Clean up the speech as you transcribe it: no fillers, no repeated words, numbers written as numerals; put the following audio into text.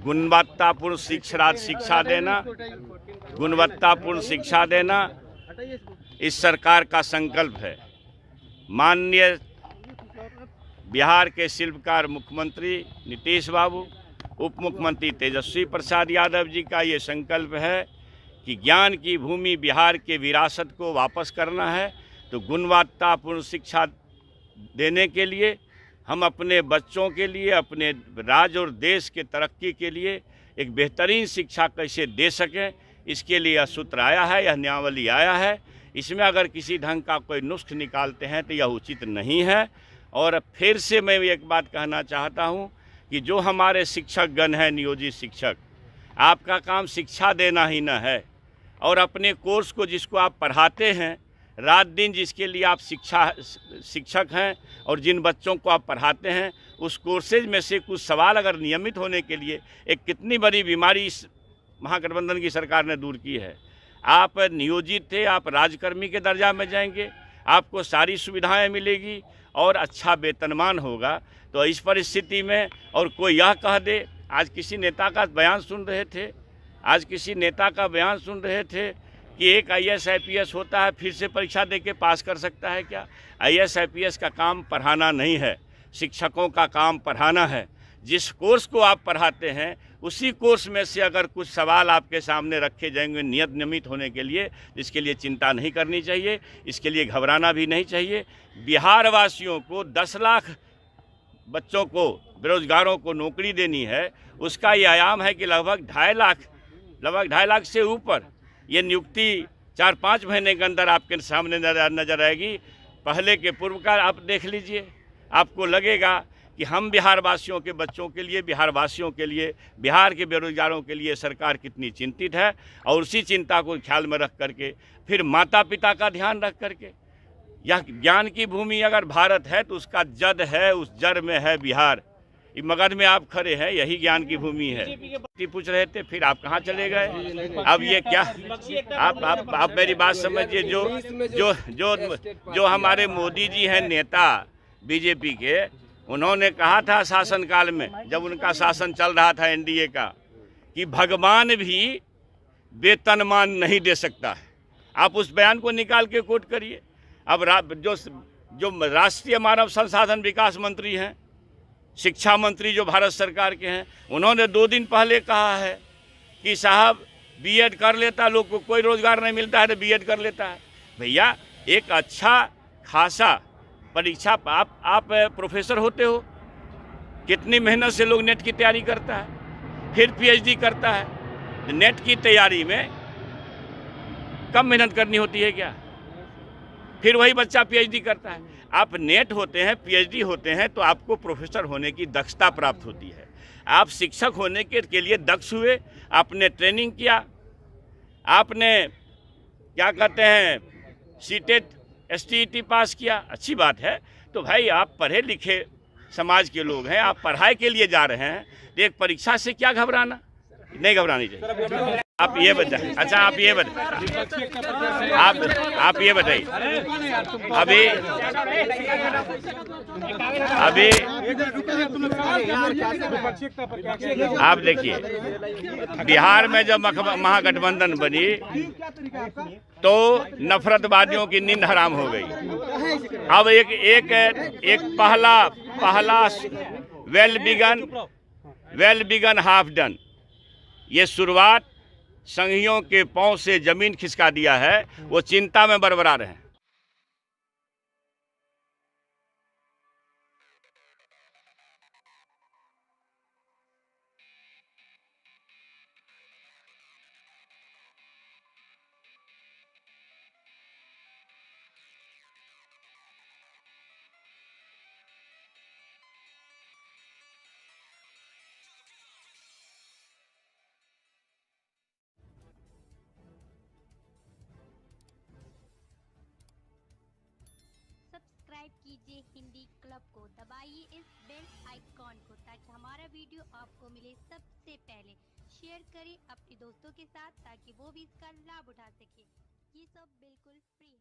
गुणवत्तापूर्ण शिक्षा देना, गुणवत्तापूर्ण शिक्षा देना इस सरकार का संकल्प है। माननीय बिहार के शिल्पकार मुख्यमंत्री नीतीश बाबू, उप मुख्यमंत्री तेजस्वी प्रसाद यादव जी का ये संकल्प है कि ज्ञान की भूमि बिहार के विरासत को वापस करना है। तो गुणवत्तापूर्ण शिक्षा देने के लिए हम अपने बच्चों के लिए, अपने राज्य और देश के तरक्की के लिए एक बेहतरीन शिक्षा कैसे दे सकें, इसके लिए यह सूत्र आया है, यह नियमावली आया है। इसमें अगर किसी ढंग का कोई नुस्ख निकालते हैं तो यह उचित नहीं है। और फिर से मैं एक बात कहना चाहता हूं कि जो हमारे शिक्षकगण हैं, नियोजित शिक्षक, आपका काम शिक्षा देना ही न है, और अपने कोर्स को जिसको आप पढ़ाते हैं, रात दिन जिसके लिए आप शिक्षक हैं और जिन बच्चों को आप पढ़ाते हैं, उस कोर्सेज में से कुछ सवाल अगर नियमित होने के लिए, एक कितनी बड़ी बीमारी इस महागठबंधन की सरकार ने दूर की है। आप नियोजित थे, आप राजकर्मी के दर्जा में जाएंगे, आपको सारी सुविधाएं मिलेगी और अच्छा वेतनमान होगा। तो इस परिस्थिति में और कोई यह कह दे, आज किसी नेता का बयान सुन रहे थे कि एक IAS IPS होता है फिर से परीक्षा देके पास कर सकता है क्या? IAS IPS का काम पढ़ाना नहीं है, शिक्षकों का काम पढ़ाना है। जिस कोर्स को आप पढ़ाते हैं उसी कोर्स में से अगर कुछ सवाल आपके सामने रखे जाएंगे नियमित होने के लिए, इसके लिए चिंता नहीं करनी चाहिए, इसके लिए घबराना भी नहीं चाहिए। बिहार वासियों को 10 लाख बच्चों को, बेरोजगारों को नौकरी देनी है, उसका ये आयाम है कि लगभग 2.5 लाख से ऊपर ये नियुक्ति 4-5 महीने के अंदर आपके सामने नजर आएगी। पहले के पूर्व का आप देख लीजिए, आपको लगेगा कि हम बिहार वासियों के बच्चों के लिए, बिहार वासियों के लिए, बिहार के बेरोजगारों के लिए सरकार कितनी चिंतित है। और उसी चिंता को ख्याल में रख करके, फिर माता पिता का ध्यान रख करके, यह ज्ञान की भूमि अगर भारत है तो उसका जद है, उस जड़ में है बिहार। मगध में आप खड़े हैं, यही ज्ञान की भूमि है। पूछ रहे थे, फिर आप कहाँ चले गए? अब ये क्या, आप मेरी बात समझिए। जो हमारे मोदी जी हैं, नेता बीजेपी के, उन्होंने कहा था शासनकाल में, जब उनका शासन चल रहा था NDA का, कि भगवान भी वेतनमान नहीं दे सकता है। आप उस बयान को निकाल के कोट करिए। अब जो राष्ट्रीय मानव संसाधन विकास मंत्री हैं, शिक्षा मंत्री जो भारत सरकार के हैं, उन्होंने 2 दिन पहले कहा है कि साहब B.Ed कर लेता, लोग को कोई रोजगार नहीं मिलता है तो B.Ed कर लेता है। भैया, एक अच्छा खासा परीक्षा, आप प्रोफेसर होते हो, कितनी मेहनत से लोग नेट की तैयारी करता है, फिर PhD करता है। नेट की तैयारी में कम मेहनत करनी होती है क्या? फिर वही बच्चा PhD करता है। आप नेट होते हैं, PhD होते हैं, तो आपको प्रोफेसर होने की दक्षता प्राप्त होती है। आप शिक्षक होने के लिए दक्ष हुए, आपने ट्रेनिंग किया, आपने क्या कहते हैं CTET STET पास किया, अच्छी बात है। तो भाई, आप पढ़े लिखे समाज के लोग हैं, आप पढ़ाई के लिए जा रहे हैं, तो एक परीक्षा से क्या घबराना? नहीं घबरानी चाहिए। आप ये बताइए, अच्छा आप ये बताइए, आप ये बताइए, अभी आप देखिए, बिहार में जब महागठबंधन बनी तो नफरतवादियों की नींद हराम हो गई। अब एक पहला वेल बिगन हाफ डन, ये शुरुआत संघियों के पांव से जमीन खिसका दिया है। वो चिंता में बरबरा रहे हैं। सब्सक्राइब कीजिए हिंदी क्लब को, दबाइए इस बेल आइकॉन को ताकि हमारा वीडियो आपको मिले सबसे पहले। शेयर करें अपने दोस्तों के साथ ताकि वो भी इसका लाभ उठा सके। ये सब बिल्कुल फ्री है।